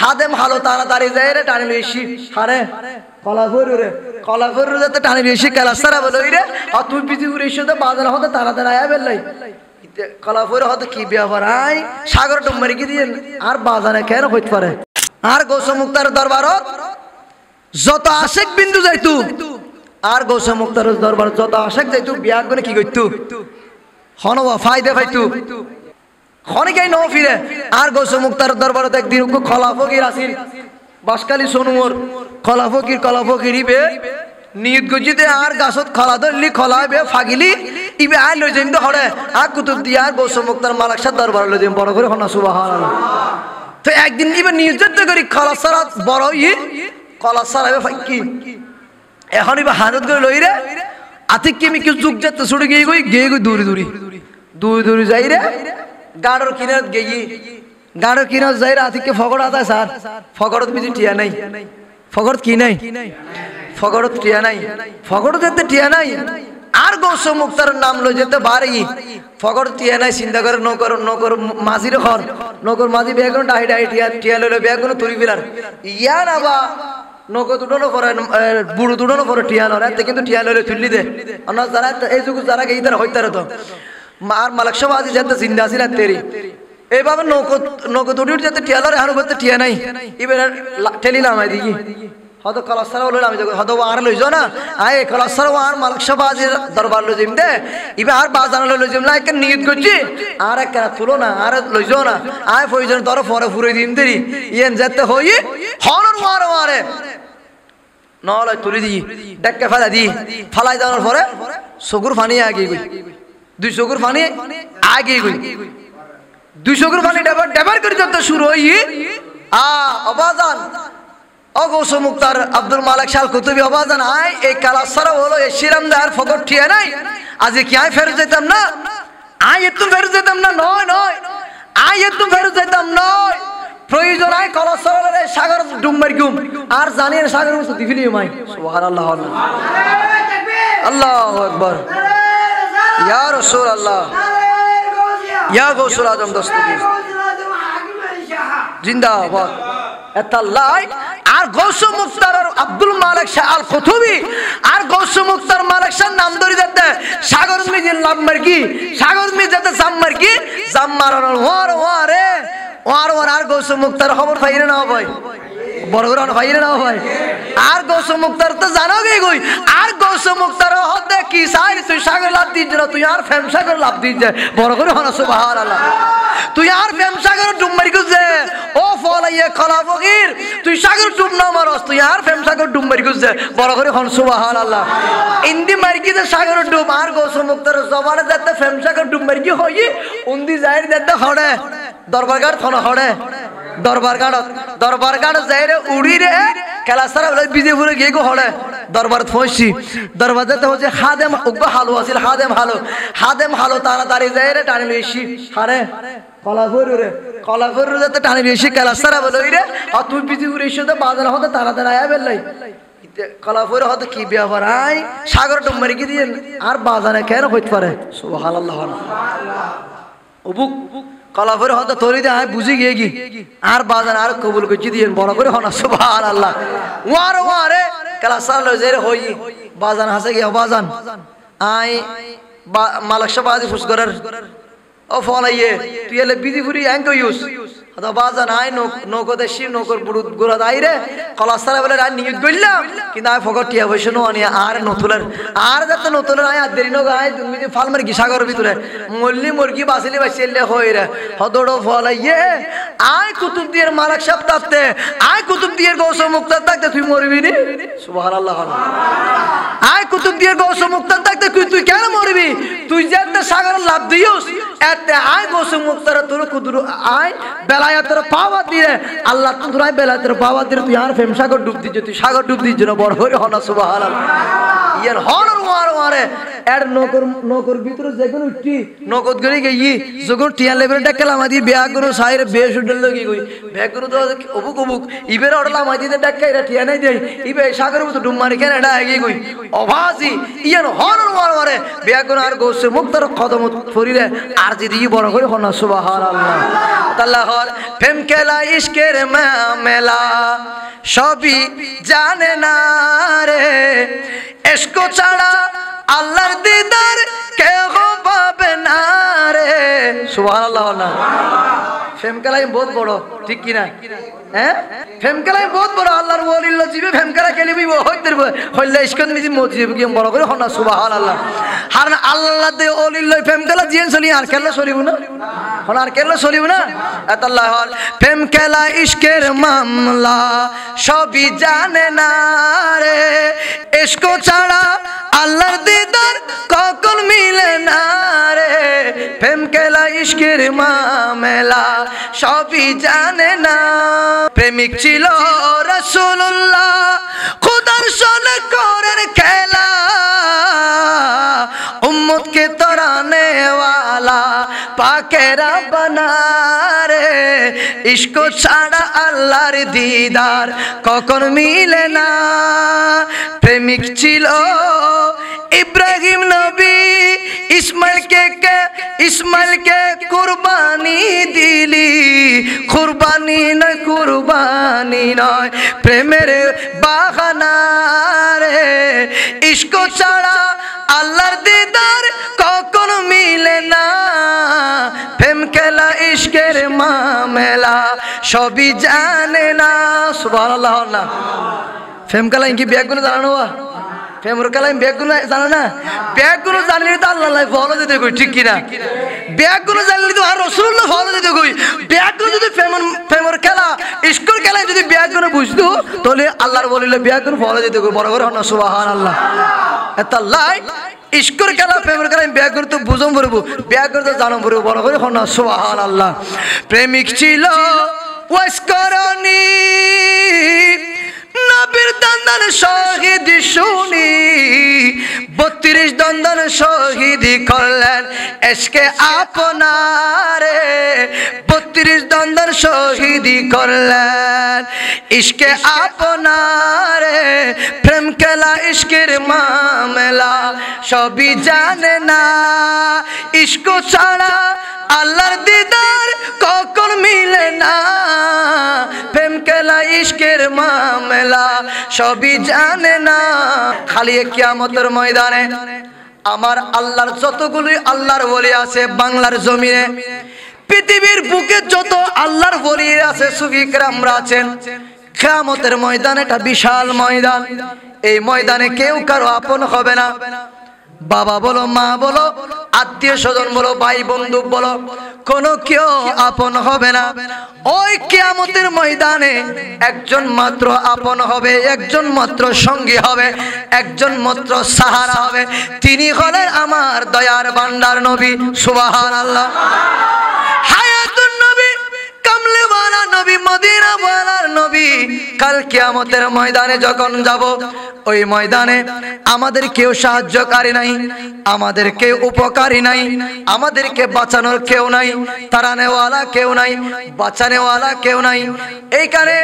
হাদেম হালো তাড়াতাড়ি যায় রে টানি লইছি আরে কলাফুর যাতে টানি লইছি কেলাসারা বলো রে আর তুই বিজি উড়িস তো বাজার হতে তাড়াতাড়ি আয়া বেললাই কলাফুর হতে কি ব্যাপার আই সাগর ডুম্মারি কি দিয়ে আর বাজারে কেন হইতে পারে আর গৌসম মুক্তার দরবারত যত আশেক বিন্দু যাইতু আর গৌসম মুক্তার দরবার যত আশেক যাইতু বিয়া করে কি করতু হনবা ফায়দা পাইতু খনিকাই ন ফিরে আর গৌসম মুক্তার দরবারত একদিন খলা ফকির আসিল বাসকালী সোনুমর খলা ফকির ইবে নিয়ত গজিতে আর গাছত খলা ধরলি খলা বে ফাগিলি ইবে আই লই যাইম তো হরে আর কুতুব দিয়া আর গৌসম মুক্তার মালিক সাহেব দরবার লই যাইম বড় করে হনা সুবহানাল্লাহ তো একদিন ইবে নিয়ত করি খলা সারা বড় কলা সারা কি এখন ইবা হানত করে লই রে আতিক কি মিকে যুগ যেতে ছুটে গিয়ে গই দূরি যাই রে গাড়র কিনার গেই গাড়র কিনার যাই রে আতিককে ফগড় আতায় স্যার ফগড়ত বিজি টিয়া নাই ফগড়ত কি নাই ফগড়ত টিয়া নাই ফগড়ত যেতে টিয়া নাই আর গৌসম মুক্তার নাম লই যেতে বাড়ি ফগড় টিয়া নাই চিন্তা করে নকর মাঝির ঘর নকর মাঝি বেগুন ডাহি টিয়া লইলো বেগুন তুলি বিলার ইয়া না বা নগদ উঠানো পরে বুড়ো উঠানো পরে টিয়া লড়ে কিন্তু টিয়া লড়ে তুললি দে অন্য যারা এই যুগ যারা গেই তারা হইতে তো আর মালিক সব আজি যাতে জিন্দা আছিল তেরি এইভাবে নগদ উঠি যাতে টিয়া লড়ে আর বলতে টিয়া নাই এবার ঠেলি নামাই দিই হয়তো কলাসারা হলো আমি হয়তো আর লইজ না আয় কলাসারা আর মালিক সব আজি দরবার লই যাইম দে এবার আর বাজার লই যাইম না একটা নিয়ত করছি আর একটা তুলো না আর লইজ না আয় প্রয়োজন তোর পরে ফুরে দিম দেরি ইয়েন যেতে হই হনর মারে নলে তুলি দি ডেকে ফেলা দি ফালাই দেওয়ার পরে চকুর পানি আগে গই দুই চকুর পানি আগে গই দুই চকুর পানি ডেবার করে যত শুরু হই অবাজান ও গৌসম মুক্তার আব্দুল মালিক শাল কুতুবি অবাজান আয় এই কালাসারা হলো এই শিরামদার ফকর ঠিয়া নাই আজ কি আয় ফেরত যেতাম না আয় একটু ফেরত যেতাম না নয় আয় একটু ফেরত যেতাম নয় প্রয়োজন আয় কলাসরে সাগর ডুম্বার গুম আর জানি সাগর মতো দিবিলি মাই সুবহানাল্লাহ আল্লাহু আকবার ইয়া রাসূলুল্লাহ ইয়া গৌসুল আজম দস্তগীর জিন্দাবাদ এতাল্লাহ আর গৌসম মুক্তার আব্দুল মালিক শাহ আল কুতুবি আর গৌসম মুক্তার মালিক শাহ নাম ধরে দিতে সাগর মিজিল নাম্বার কি সাগর মিজাতে জাম্মার কি জাম্মারার ওয়ারে ওয়ার আর গৌসম মুক্তার খবর পাইরে না ভাই বড় করে পাইরে না ভাই আর গৌসম মুক্তার তো জানো গে কই আর গৌসম মুক্তার হতে কি সাই তুই সাগর লাভ দিছ না তুই আর ফেম সাগর লাভ দিছ বড় করে হনা সুবহানাল্লাহ তুই আর ফেম সাগর ডুম্মারি গুজে ও ফলাইয়ে খলা ফকির তুই সাগর ডুব না মারস তুই আর ফেম সাগর ডুম্মারি গুজে বড় করে হন সুবহানাল্লাহ ইন্দি মারকি যে সাগর ডুব আর গৌসম মুক্তার জবানে যাতে ফেম সাগর ডুম্মারি কি হই উন্দি যাইর যাতে হড়ে দরবারগাড় থন হড়ে দরবারগাড় যাইরে উড়ি রে কেলাসারা বলে বিজেপুরে গিয়ে গো হড়ে দরবার পৌঁছি দরবার যেতে হচ্ছে হাদেম উগ্র হালু আছিল হাদেম হালো তাড়াতাড়ি যায় রে টানি লইছি আরে কলাফুর যাতে টানি লইছি কেলাসারা বলে রে আর তুই বিজেপুরে এসে তো বাজার হতে তাড়াতাড়ি আয়া বেললাই কলাফুর হতে কি ব্যাপার আই সাগর ডুম্মারি কি দিয়ে আর বাজারে কেন হইতে পারে সুবহানাল্লাহ অবুক কলাফুর হতে তরি দে আয় বুঝি গিয়ে কি আর বাজার আর কবুল করছি দিয়ে বড় করে হনা সুবহানাল্লাহ ওয়ারে কেলাসারা লই যায় হই বাজান হাসে গিয়ে বাজান আই মালিক সাহেব আজি ফুস করার ও ফলাইয়ে তুই এলে বিদিপুরি অ্যাঙ্ক ইউজ হয়তো বাজান আয় নৌকোতে শিব নৌকর বুড়ুত গোড়া দাই রে কলাসারা বলে আর নিয়ত করলাম কিন্তু আয় ফকর টিয়া বসে নো আনি আর নতুলের আর যাতে নতুলের আয় আর দেরি নোক আয় তুমি যে ফালমার গিসাগর ভিতরে মল্লি মুরগি বাঁচিলি বাঁচিলে হই রে হদড়ো ফলাইয়ে আয় কুতুব দিয়ের মালিক সাহেব থাকতে আয় কুতুব দিয়ের গৌসম মুক্তার থাকতে তুই মরবি নি সুবহানাল্লাহ আয় কুতুব দিয়ের গৌসম মুক্তার থাকতে তুই কেন মরবি তুই যাতে সাগর লাভ দিওস এতে আয় গৌসম মুক্তার তোর কুদুর আয় বেলায়েতের পাওয়া দিয়ে আল্লাহ তুই বেলায়েতের পাওয়া দিয়ে তুই আর ফেম সাগর ডুব দিছ তুই সাগর ডুব দিছ না বড় হই হনা সুবহানাল্লাহ ইয়ার হনর ওয়ারে এর নকর ভিতরে যেগুন উঠি নকদ গরি গই যখন টিয়া লেভেল ডাকলাম আদি বিয়া করো সাইর বেশ উঠল লাগি কই বিয়া করো তো অবুক ইবের অডলাম আদি ডাকাইরা টিয়া নাই দেই ইবে সাগর মতো ডুব মারি কেন এটা আগি কই অভাজি ইয়ার হনর ওয়ারে বিয়া করো আর গৌসে মুক্তার কদম ফরিরে আর যদি বড় করে হনা সুবহানাল্লাহ আল্লাহর প্রেম খেলা ইশকের মেলা সবই জানে না রে ইশক ছাড়া আল্লাহর দিদার কেউ পাবে না রে সুবহানাল্লাহ না প্রেম খেলাই বহুত বড় ঠিক কি না হ্যাঁ প্রেম খেলাই বহুত বড় আল্লাহর ওলির জীবে প্রেম খেলা খেলিবি হইতে হইলে ইশকত মিজি মজিব কি বড় করে হনা সুবহানাল্লাহ আর আল্লাহ দে ওলির প্রেম খেলা জিন চলি আর খেলা চলিব না হন আর খেলা চলিব না আল্লাহ প্রেম খেলা ইশকের মামলা সবই জানে না রে ইশক ছাড়া আল্লাহর দিদার কখন মিলে না রে প্রেম খেলা ইশকের মামলা সবই জানে না প্রেমিক ছিল রাসূলুল্লাহ খোদার সনে করেন খেলা উম্মত কে তরানে ওয়ালা পাকেরা বানা রে ইশক ছাড়া আল্লাহর দিদার কখন মিলে না প্রেমিক ছিল ইব্রাহিম নবী ইসমাইলকে কুরবানি দিলি কুরবানি নয় প্রেমের বাহানা রে ইশক ছাড়া আল্লাহর দিদার কখন মিলে না প্রেম খেলা ইশকের মামলা সবই জানে না সুবহানাল্লাহ না প্রেম খেলা কি ব্যাগুন জানো প্রেমের কালাম ব্যাগুন জানা না ব্যাগুন জানলে তো আল্লাহ ফলো দিতে কই ঠিক কিনা ব্যাগুন জানলে তো আর রাসূলুল্লাহ ফলো দিতে কই ব্যাগুন যদি প্রেমের খেলা ইশকের খেলা যদি ব্যাগুন বুঝতো তাহলে আল্লাহর বলিলে ব্যাগুন ফলো দিতে কই বড় করে হন সুবহানাল্লাহ আল্লাহ ইশকের খেলা প্রেমের খেলা ব্যাগুন তো বুঝম পড়ব ব্যাগুন তো জানো পড়ব বড় করে হন সুবহানাল্লাহ প্রেমিক ছিল ওয়াসকরণী নবীর দন্দন শহীদ শুনি 32 দন্দন শহীদ করলেন এসকে আপনারে 32 দন্দন শহীদ করলেন ইশকে আপনারে প্রেম খেলা ইশকের মামলা সবই জানে না ইশক ছাড়া আল্লাহর দিদার কখন মিলে না প্রেম খেলা ইশকের মামলা সবই জানে না খালি কিয়ামতের ময়দানে আমার আল্লাহর যতগুলো আল্লাহর ওলি আছে বাংলার জমিনে পৃথিবীর বুকে যত আল্লাহর ওলি আছে সুফি কেরামরা আছেন কিয়ামতের ময়দান এটা বিশাল ময়দান এই ময়দানে কেউ কারো আপন হবে না বাবা বলো মা বলো আত্মীয় স্বজন বলো ভাই বন্ধু বলো কোনো কেউ আপন হবে না ওই কিয়ামতের ময়দানে একজন মাত্র আপন হবে একজন মাত্র সঙ্গী হবে একজন মাত্র সাহারা হবে তিনি হলেন আমার দয়ার ভান্ডার নবী সুবহানাল্লাহ হায়াতুন নবী কামলেওয়ালা নবী মদিনাওয়ালার নবী কাল কিয়ামতের ময়দানে যখন যাব ওই ময়দানে আমাদের কেউ সাহায্যকারী নাই আমাদের কেউ উপকারী নাই আমাদেরকে বাঁচানোর কেউ নাই তাড়ানেওয়ালা কেউ নাই বাঁচানেওয়ালা কেউ নাই এইখানে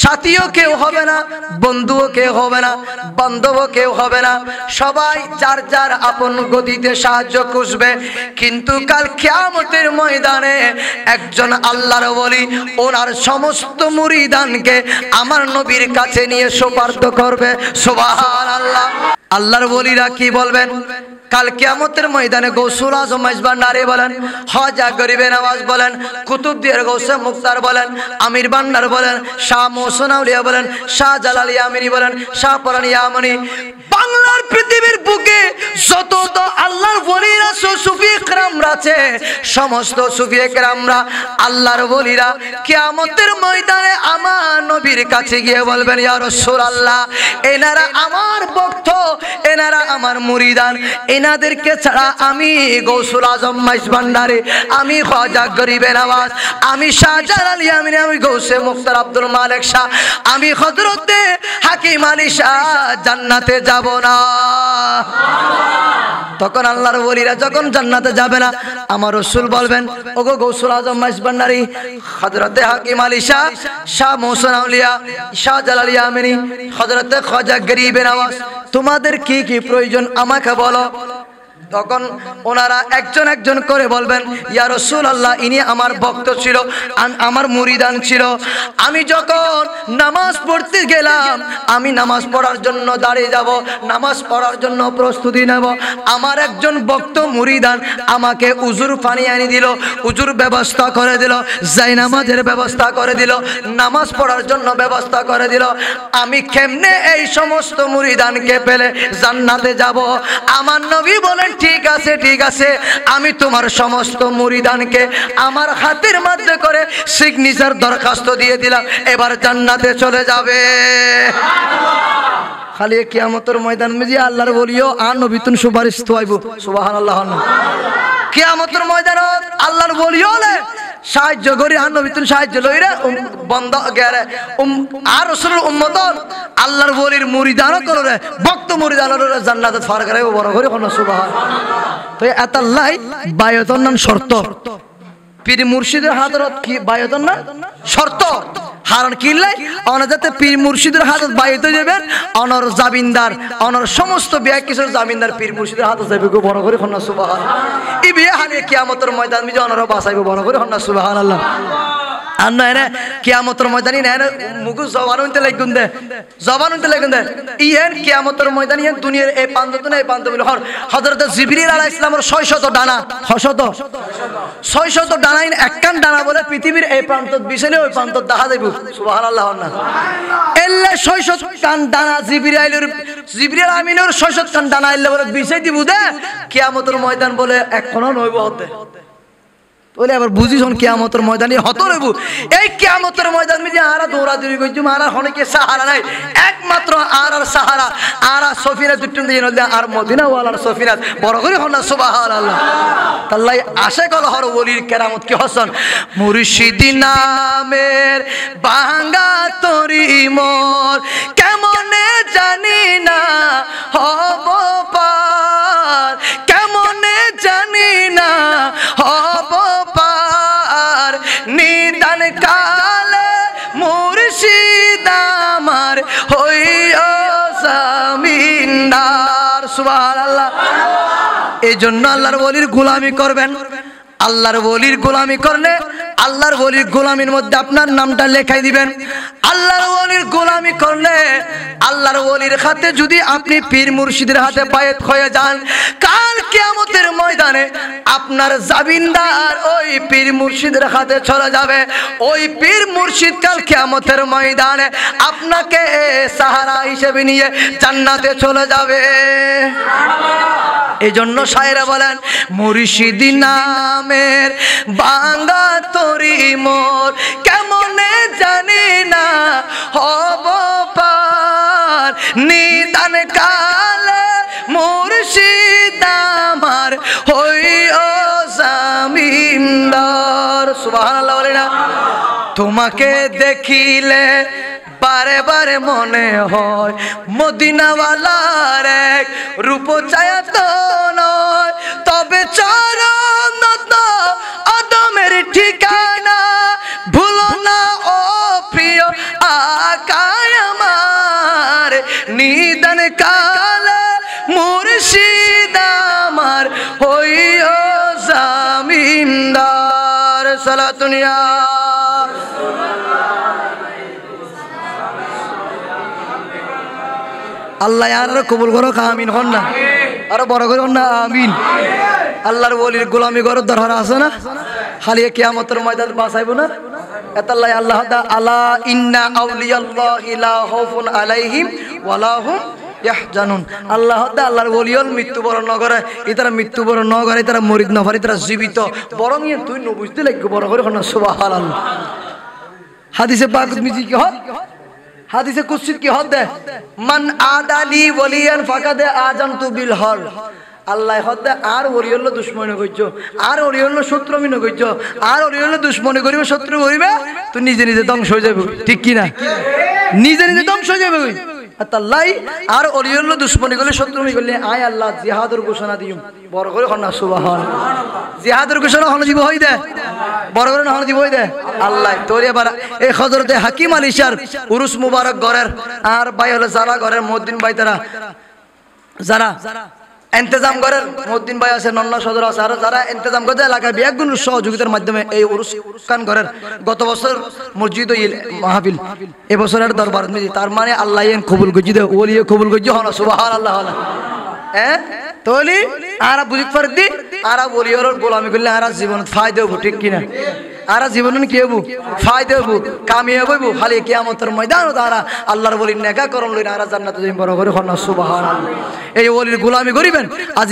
সাথীও কেউ হবে না বন্ধুও কেউ হবে না বান্ধবও কেউ হবে না সবাই যার যার আপন গতিতে সাহায্য খুঁজবে কিন্তু কাল কিয়ামতের ময়দানে একজন আল্লাহর ওলি ওনার সমস্ত মুরিদানকে আমার নবীর কাছে নিয়ে সুপার্দ করবে সুবহানাল্লাহ আল্লাহর ওলিরা কি বলবেন কাল কিয়ামতের ময়দানে গৌসুল আজম মাইজবান্ডারি বলেন খাজা গরিবে নওয়াজ বলেন কুতুবদিয়ার গৌসে মুক্তার বলেন আমির বান্ডার বলেন শাহ মোহসিন আউলিয়া বলেন শাহ জালাল ইয়ামিনী বলেন শাহ পরান ইয়ামিনী বাংলার পৃথিবীর বুকে যত তো আল্লাহর ওলিরা সুফি কেরামরা আছে সমস্ত সুফি কেরামরা আল্লাহর ওলিরা কিয়ামতের ময়দানে আমার নবীর কাছে গিয়ে বলবেন ইয়া রাসূলুল্লাহ এনারা আমার ভক্ত এনারা আমার মুরিদান এনাদেরকে ছাড়া আমি গৌসুল আজম মাইজভান্ডারি আমি খাজা গরিবে নওয়াজ আমি শাহ জালাল ইয়ামিনী আমি গৌসে মুখতার আব্দুল মালিক শাহ আমি হযরতে হাকিম আলী শাহ জান্নাতে যাব না তখন আল্লাহর ওলিরা যখন জান্নাতে যাবে না আমার রাসূল বলবেন ওগো গৌসুল আজম মাইজভান্ডারি হযরতে হাকিম আলী শাহ শাহ মোহসিন আউলিয়া শাহ জালাল ইয়ামিনী হযরতে খাজা গরিবে নওয়াজ তোমাদের কি কি প্রয়োজন আমাকে বলো তখন ওনারা একজন একজন করে বলবেন, ইয়া রাসূলুল্লাহ, ইনি আমার ভক্ত ছিল, আমার মুরিদান ছিল। আমি যখন নামাজ পড়তে গেলাম, আমি নামাজ পড়ার জন্য দাঁড়িয়ে যাব, নামাজ পড়ার জন্য প্রস্তুতি নেব, আমার একজন ভক্ত মুরিদান আমাকে উজুর পানি এনে দিল, উজুর ব্যবস্থা করে দিল, যাই নামাজের ব্যবস্থা করে দিল, নামাজ পড়ার জন্য ব্যবস্থা করে দিল। আমি কেমনে এই সমস্ত মুরিদানকে পেলে জান্নাতে যাব? আমার নবী বলেন, ঠিক আছে ঠিক আছে, আমি তোমার সমস্ত মুরিদানকে আমার হাতের মধ্যে করে সিগনেচার দরখাস্ত দিয়ে দিলাম, এবার জান্নাতে চলে যাবে। খালি কিয়ামতের ময়দান মে যে আল্লাহর বলিও আর নবীতুন সুপারিশ তোয়াইব, সুবহানাল্লাহ। কিয়ামতের ময়দান আল্লাহর বলিও লে সাহায্য করি, আর নবীতুন সাহায্য লইরে বন্ধ গেরে আর রাসূলের উম্মত আল্লাহর বলির মুরিদান করে ভক্ত মুরিদান জান্নাতে ফার করে বড় করে কোন সুবহানাল্লাহ। তো এতাল্লাই বায়াতন নাম শর্ত, পীর মুর্শিদের হাজরত কি বায়াতন না শর্ত। হারণ কিনলে অনাজাতে পীর মুর্শিদের হাজত বায়িত যাবেন, অনর জামিনদার, অনর সমস্ত বিয়া কিশোর জামিনদার পীর মুর্শিদের হাতে যাবে গো বড় করে হন্না সুবহানাল্লাহ। এই বিয়ে হানিয়ে কিয়ামতের ময়দান মিজে অনর বাঁচাইব বড় করে হন্না সুবহানাল্লাহ। আর না এনে কিয়ামতের ময়দানি না মুগু জবান হইতে লাগুন দে, জবান হইতে লাগুন দে। ইয়েন কিয়ামতের ময়দানি ইয়েন দুনিয়ার এই প্রান্ত না এই প্রান্ত মিল হর হযরত জিবরিল আলাইহিস সালামের 600 ডানা, 600 ডানা একখান ডানা বলে পৃথিবীর এই প্রান্ত বিছালে ওই প্রান্ত দেখা যাইব, সুবহানাল্লাহ। না এল্লে 600 কান ডানা জিবরিল আমিনের 600 কান ডানা এল্লে বলে বিছাই দিব দে কিয়ামতের ময়দান বলে এখনো নইব হতে বলে। আবার বুঝিস কিয়ামতের ময়দানে হত রইব। এই কিয়ামতের ময়দান মিজে আরা দৌড়াদৌড়ি করছি, আর অনেকে সাহারা নাই, একমাত্র আর সাহারা আর সফিনা দুটুন দিয়ে নদী আর মদিনা ওয়ালার সফিনা বড় করে হন্না সুবহানাল্লাহ। তাল্লাই আশে কল হর ওলির কেরামত কি হসন মুর্শিদি নামের বাঙ্গা তরি মোর কেমনে জানি না হব পার, কেমনে জানি না হব পার, নিদান কালে মুর্শিদ আমার হইও জামিনদার, সুবহানাল্লাহ। এই জন্য আল্লাহর ওলির গোলামি করবেন। আল্লাহর ওলির গোলামি করলে আল্লাহর ওলির গোলামির মধ্যে আপনার নামটা লেখাই দিবেন। আল্লাহর ওলির গোলামি করলে আল্লাহর ওলির হাতে যদি আপনি পীর মুর্শিদের হাতে বায়াত হয়ে যান, কাল কিয়ামতের ময়দানে আপনার জামিনদার ওই পীর মুর্শিদের হাতে চলে যাবে। ওই পীর মুর্শিদ কাল কিয়ামতের ময়দানে আপনাকে সাহারা হিসেবে নিয়ে জান্নাতে চলে যাবে। এই জন্য শায়েরা বলেন মুর্শিদি নামের বাঙ্গা তরি মোর কেমনে জানি না হব পার, নিদান কালে মুর্শিদ আমার হইও জামিনদার, সুবহানাল্লাহ বলে না। তোমাকে দেখিলে বারে বারে মনে হয় মদিনাওয়ালার এক রূপ ছায়া তো নয়, তবে চরণ আদমের ঠিকানা ভুলো না ও প্রিয় আকায় আমার, নিদান কালে মুর্শিদ আমার হইও জামিনদার। সালাতুনিয়া আল্লাহ আর কবুল করো, আমিন হন না, আরো বড় করে হন না আমিন। আল্লাহর ওলির গোলামি করার দরকার আছে না, খালি কিয়ামতের ময়দান বাঁচাইব না। এতাল্লাহ আল্লাহ আলা ইন্না আউলিয়াল্লাহি লা খাউফুন আলাইহিম ওয়ালা হুম ইয়াহজানুন। আল্লাহ আল্লাহর ওলিয়ল মৃত্যুবরণ ন করে, ইতারা মৃত্যুবরণ ন করে, ইতারা মরিদ না পারে, ইতারা জীবিত। বরং তুই ন বুঝতে লাগবে বড় করে হন না, সুবহানাল্লাহ। হাদিসে পাক মিজি কি হয়, হাদিসে কুদসি কি হদ দে মান আদালি ওলিয়ান ফাকাদে আযানতু বিল হর। আল্লাহ হদ আর ওলি হলো দুশ্মনী কইছো, আর ওলি হলো শত্রু মিন কইছো, আর ওলি হলো দুশ্মনী করিবে শত্রু করিবে, তুই নিজে নিজে ধ্বংস হয়ে যাবে, ঠিক কি না? নিজে নিজে ধ্বংস হয়ে যাবে। আল্লাহ আর ওলি হলো দুশ্মনী করলে শত্রু মি করলে আয় আল্লাহ জিহাদের ঘোষণা দিম বড় করে হন না, সুবহানাল্লাহ। জিহাদের ঘোষণা হন জীব হই দে, বড় করে হন জীব হই দে। আল্লাহ তোর এবার এই হযরতে হাকিম আলী শাহ উরুস মুবারক ঘরের আর ভাই হলো যারা ঘরের মুদ্দিন ভাই তারা যারা ইন্তজাম করেন মুদ্দিন ভাই আছে নন্না সদর আছে আর যারা ইন্তজাম করে এলাকার বিয়াগুন সহযোগিতার মাধ্যমে এই উরুস কান করেন গত বছর মসজিদ মাহফিল এবছরের দরবার তার মানে আল্লাহ কবুল করছি দে ওলিয়ে কবুল করছি হন সুবহানাল্লাহ হ্যাঁ তাহলে আরা বুঝি করে দি আরা ওলিয়র গোলামি করলে আরা জীবন ফায়দা হবো ঠিক কিনা আরা জীবন কি হবো ফায়দা হবো কামিয়াব হইব খালি কিয়ামতের ময়দানও তারা আল্লাহর ওলির নেকা করম লইনা আরা জান্নাতে যাইব বড় করে হন সুবহানাল্লাহ এই ওলির গোলামি করিবেন আজ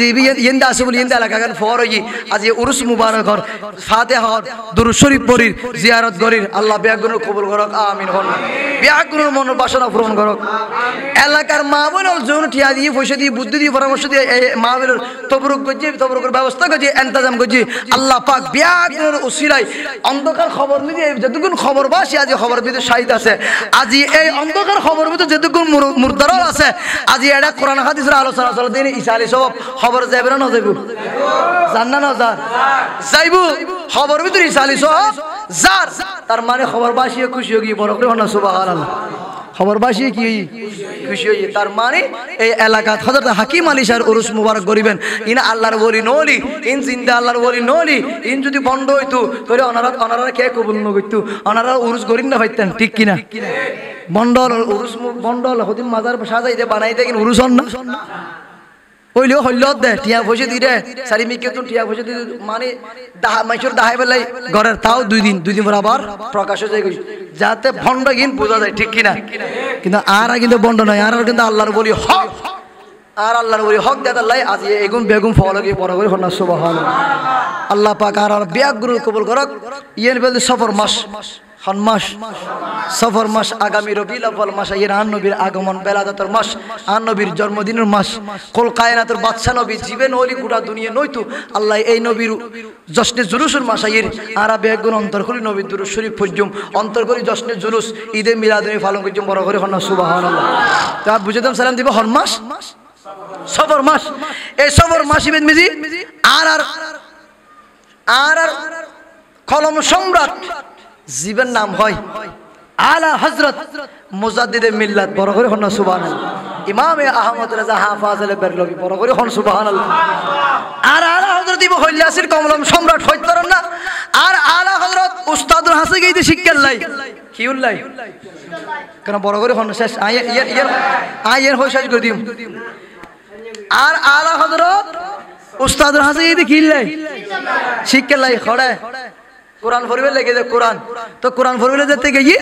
ইন্দা আছে বলি ইন্দা এলাকা গান ফর হই আজ উরুস মুবারক হর ফাতিহা হর দুরূদ শরীফ পড়ির জিয়ারত করির আল্লাহ বিয়াগুন কবুল করক আমিন হন বিয়াগুনের মন বাসনা পূরণ করক এলাকার মা বোনের জন্য টিয়া দিয়ে পয়সা দিয়ে বুদ্ধি দিয়ে পরামর্শ দিয়ে মা বোনের তবরুক করছি তবরুকের ব্যবস্থা করছি ইন্তজাম করছি আল্লাহ পাক বিয়াগুনের উসিলায় অন্ধকার খবর নিয়ে যতক্ষণ খবর বাসি আজ খবর ভিতরে শাহিদ আছে আজ এই অন্ধকার খবর ভিতরে যতক্ষণ মুরদারল আছে আজ এটা কোরআন হাদিসের আলোচনা চলে দিন ঈসা আলী সব খবর যাবে না যাইব জান না যা যাইব খবর ভিতরে ঈসা আলী সব যার তার মানে খবর বাসিয়ে খুশি হয়ে গিয়ে বড় করে হন সুবহানাল্লাহ খবর বাসিয়ে কি খুশি হয়ে তার মানে এই এলাকা হযরত হাকিম আলী শাহর উরুস মুবারক করিবেন ইনা আল্লাহর ওলি নলি ইন জিন্দা আল্লাহর ওলি নলি ইন যদি বন্ধ হইতো তাহলে অনারা কে কবুল ন করতো অনারা উরুস করিন না পাইতেন ঠিক কিনা মন্ডল উরুস মন্ডল হদিন মাজার সাজাইতে বানাইতে কিন উরুস হন না ওইলেও হল্লত দে টিয়া পয়সা দি রে সারি মিকে তো টিয়া পয়সা দি মানে মাইসুর দাহাই বেলাই ঘরের তাও দুই দিন পর আবার প্রকাশ হয়ে যায় যাতে ভণ্ডহীন বোঝা যায় ঠিক কিনা কিন্তু আর কিন্তু বন্ড নয় আর কিন্তু আল্লাহর বলি হক আর আল্লাহর বলি হক দাদা লাই আজ এগুম বেগুম ফল গিয়ে পড়া করে হন্না সুবহানাল্লাহ আল্লাহ পাক আর বিয়াগুরু কবুল করক ইয়েন বলতে সফর মাস হন মাস সফর মাস আগামী রবিউল আউয়াল মাস এর নবীর আগমন বেলাদাতের মাস নবীর জন্মদিনের মাস কুল কায়নাতের বাদশা নবী জীবন ওলি গোটা দুনিয়া নইতো আল্লাহ এই নবীর জশ্নে জুলুসের মাস এর আরা বেগুন অন্তর করি নবীর দুরূদ শরীফ পড়জুম অন্তর করি জশ্নে জুলুস ঈদে মিলাদুন্নবী পালন করজুম বড় করে হন সুবহানাল্লাহ তা বুঝাতাম সালাম দিব হন মাস সফর মাস এই সফর মাস ইবেন মিজি আর কলম সম্রাট জীবের নাম হয় আলা হযরত মুজাদ্দিদে মিল্লাত বড় করে হন সুবহানাল্লাহ ইমাম আহমদ রাজা হাফেজ বেরলভী বড় করে হন সুবহানাল্লাহ আর আলা হযরত ইবনে হইলাসির কলম সম্রাট হইতরন না আর আলা হযরত উস্তাদুল হাসান গইতে শিক্ষার লাই কি উল্লাই কেন বড় করে হন শেষ আয়ের হই শেষ করে দিম আর আলা হযরত উস্তাদুল হাসান গইতে কি লাই শিক্ষার লাই খড়ে কোরআন পড়বে লেগে যে কোরআন তো কোরআন পড়বে যেতে গিয়ে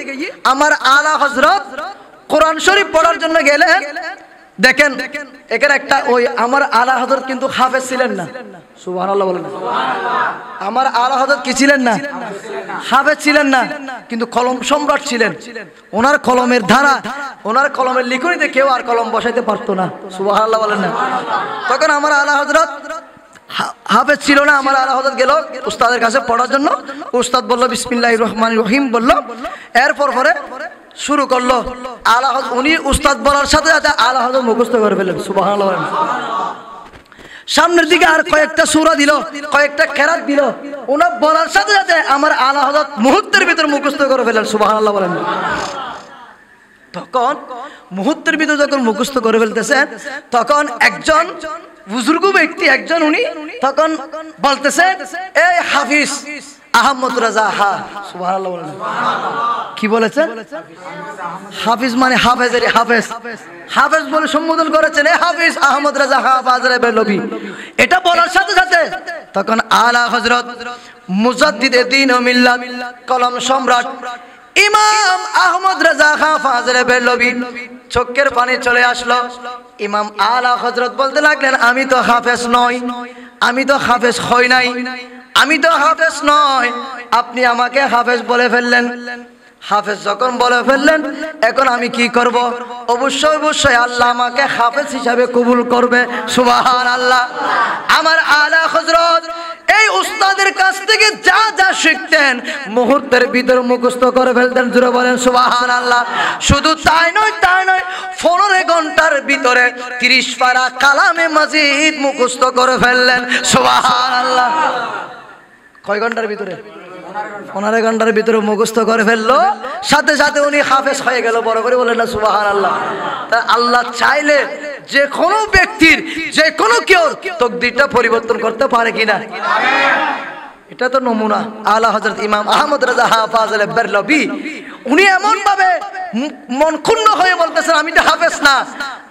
আমার আলা হযরত কোরআন শরীফ পড়ার জন্য গেলেন দেখেন এখানে একটা ওই আমার আলা হযরত কিন্তু হাফেজ ছিলেন না সুবহানাল্লাহ বলেন সুবহানাল্লাহ আমার আলা হযরত কি ছিলেন না হাফেজ ছিলেন না কিন্তু কলম সম্রাট ছিলেন ওনার কলমের ধারা ওনার কলমের লিখনিতে কেউ আর কলম বসাইতে পারতো না সুবহানাল্লাহ বলেন না তখন আমার আলা হযরত হাফেজ ছিল না আমার আলা হযরত গেল উস্তাদের কাছে পড়ার জন্য উস্তাদ বলল বিসমিল্লাহির রহমানির রহিম বলল এরপর পরে শুরু করলো আলা হযরত উনি উস্তাদ বলার সাথে সাথে আলা হযরত মুখস্থ করে ফেললেন সুবহানাল্লাহ সামনের দিকে আর কয়েকটা সূরা দিল কয়েকটা কেরাত দিল ওনা বলার সাথে সাথে আমার আলা হযরত মুহূর্তের ভিতর মুখস্থ করে ফেললেন সুবহানাল্লাহ বলেন তখন মুহূর্তের ভিতর যখন মুখস্থ করে ফেলতেছেন তখন একজন বুজুর্গ ব্যক্তি একজন উনি তখন বলতেছে এই হাফিজ আহমদ রাজা হা সুবহানাল্লাহ বলেন কি বলেছেন হাফিজ মানে হাফেজের হাফেজ হাফেজ বলে সম্বোধন করেছেন এই হাফিজ আহমদ রাজা হা বাজারে বেরলভী এটা বলার সাথে সাথে তখন আলা হযরত মুজাদ্দিদে দ্বীন ও মিল্লাত কলম সম্রাট ইমাম আহমদ রাজা খা ফাজলে বেরলভী চোখের পানি চলে আসলো ইমাম আলা হযরত বলতে লাগলেন আমি তো হাফেজ নই আমি তো হাফেজ হই নাই আমি তো হাফেজ নই আপনি আমাকে হাফেজ বলে ফেললেন হাফেজ যখন বলে ফেললেন এখন আমি কি করব অবশ্যই অবশ্যই আল্লাহ আমাকে হাফেজ হিসাবে কবুল করবে সুবহানাল্লাহ আমার আলা হযরত এই উস্তাদের কাছ থেকে যা যা শিখতেন মুহূর্তের ভিতর মুখস্থ করে ফেলতেন জোরে বলেন সুবহানাল্লাহ শুধু তাই নয় 15 ঘন্টার ভিতরে 30 পারা কালামে মাজিদ মুখস্থ করে ফেললেন সুবহানাল্লাহ কয় ঘন্টার ভিতরে 15 ঘন্টার ভিতরে মুখস্থ করে ফেললো সাথে সাথে উনি হাফেজ হয়ে গেল বড় করে বলেন না সুবহানাল্লাহ তা আল্লাহ চাইলে যে কোনো ব্যক্তির যে কোনো কেউ তাকদীরটা পরিবর্তন করতে পারে কিনা? এটা তো নমুনা। আলা হযরত ইমাম আহমদ রাজা হাফেজ বেরলভী উনি এমন ভাবে মন ক্ষুণ্ণ হয়ে বলতেছেন আমি তো হাফেজ না।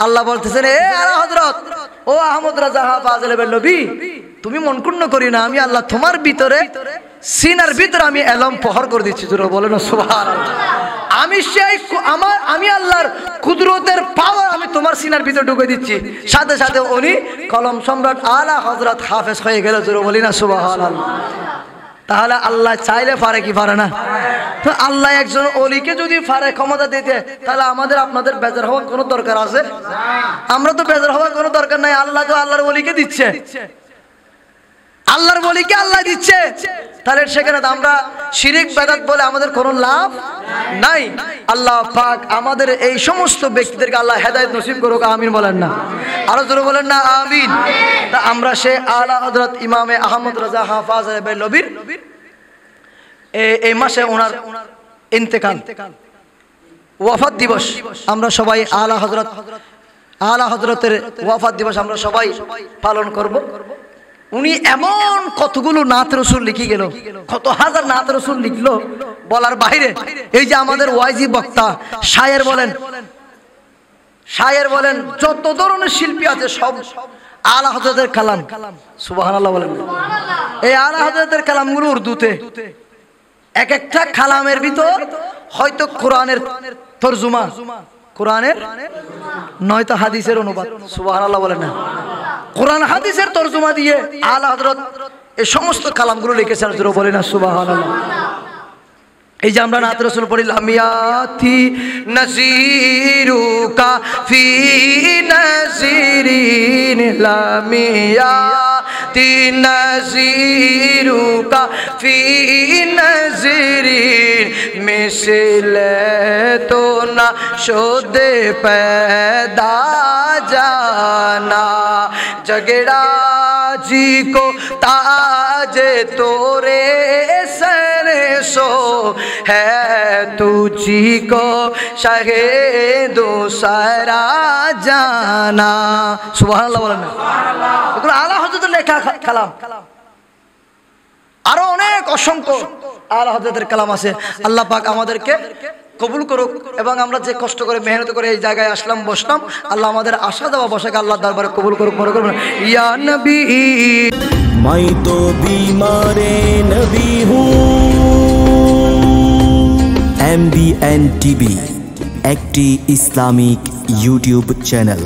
আল্লাহ বলতেছেন এ আলা হযরত ও আহমদ রাজা হাফেজ বেরলভী তুমি মন ক্ষুণ্ণ করি না, আমি আল্লাহ তোমার ভিতরে সিনার ভিতরে আমি এলম প্রহর করে দিচ্ছি। জোরে বলেন সুবহানাল্লাহ। আমি সেই আমি আল্লাহর কুদরতের পাওয়ার আমি তোমার সিনার ভিতরে ঢুকে দিচ্ছি। সাথে সাথে উনি কলম সম্রাট আলা হযরত হাফেজ হয়ে গেল। জোরে বলি না সুবহানাল্লাহ। তাহলে আল্লাহ চাইলে পারে কি পারে না? তো আল্লাহ একজন ওলিকে যদি পারে ক্ষমতা দিতে, তাহলে আমাদের আপনাদের বেজার হওয়ার কোনো দরকার আছে? আমরা তো বেজার হওয়ার কোনো দরকার নাই। আল্লাহ তো আল্লাহর ওলিকে দিচ্ছে, আল্লাহর ওলিকে আল্লাহ দিচ্ছে। তাহলে সেখানে আমরা শিরিক বেদাত বলে আমাদের কোনো লাভ নাই। আল্লাহ পাক আমাদের এই সমস্ত ব্যক্তিদেরকে আল্লাহ হেদায়েত নসিব করুক। আমিন বলেন না? আরো জোরে বলেন না আমিন? তা আমরা সে আলা হযরত ইমামে আহমদ রাজা হাফেজ বেরলভীর এই মাসে ওনার ইন্তেকাল ওয়াফাত দিবস আমরা সবাই আলা হযরতের ওয়াফাত দিবস আমরা সবাই পালন করব। উনি এমন কতগুলো নাত রসুল লিখে গেল, কত হাজার নাত রসুল লিখলো বলার বাইরে। এই যে আমাদের ওয়াইজি বক্তা শায়ের বলেন যত ধরনের শিল্পী আছে সব আলা হযরতের কালাম। সুবহানাল্লাহ বলেন। এই আলা হযরতের কালামগুলো উর্দুতে, এক একটা কালামের ভিতর হয়তো কোরআনের তরজমা, কোরআনের নয়তো হাদিসের অনুবাদ। সুবহানাল্লাহ বলেন না? কোরআন হাদিসের তরজমা দিয়ে আলা হযরত এই সমস্ত কালামগুলো লিখেছেন। জোরে বলি না সুবহানাল্লাহ। এই যে আমরা নাত রাসূল পড়ি লামিয়াতি নাজিরুকা ফি নাজিরিন লামিয়াতি নাজিরুকা ফি নাজিরিন মিসলে তো না শোদে पैदा जाना झगड़ा जी को ताजे तोरे सर सो है तुझी को शाहे दूसरा जाना। सुबहानाल्लाह बोलें ना? এগুলো আলা হযরতের লেখা কালাম। আরো অনেক অসংখ্য আলা হযরতের কালাম আছে। আল্লাহ পাক আমাদেরকে কবুল করুক এবং আমরা যে কষ্ট করে মেহনত করে এই জায়গায় আসলাম বসলাম, আল্লাহ আমাদের আশা দেওয়া বসাকে আল্লাহ দরবারে কবুল করুক। মনে করবেন ইয়া নবী मैं तो बीमार नबी हूँ। MBN TV একটি ইসলামিক ইউটিউব চ্যানেল।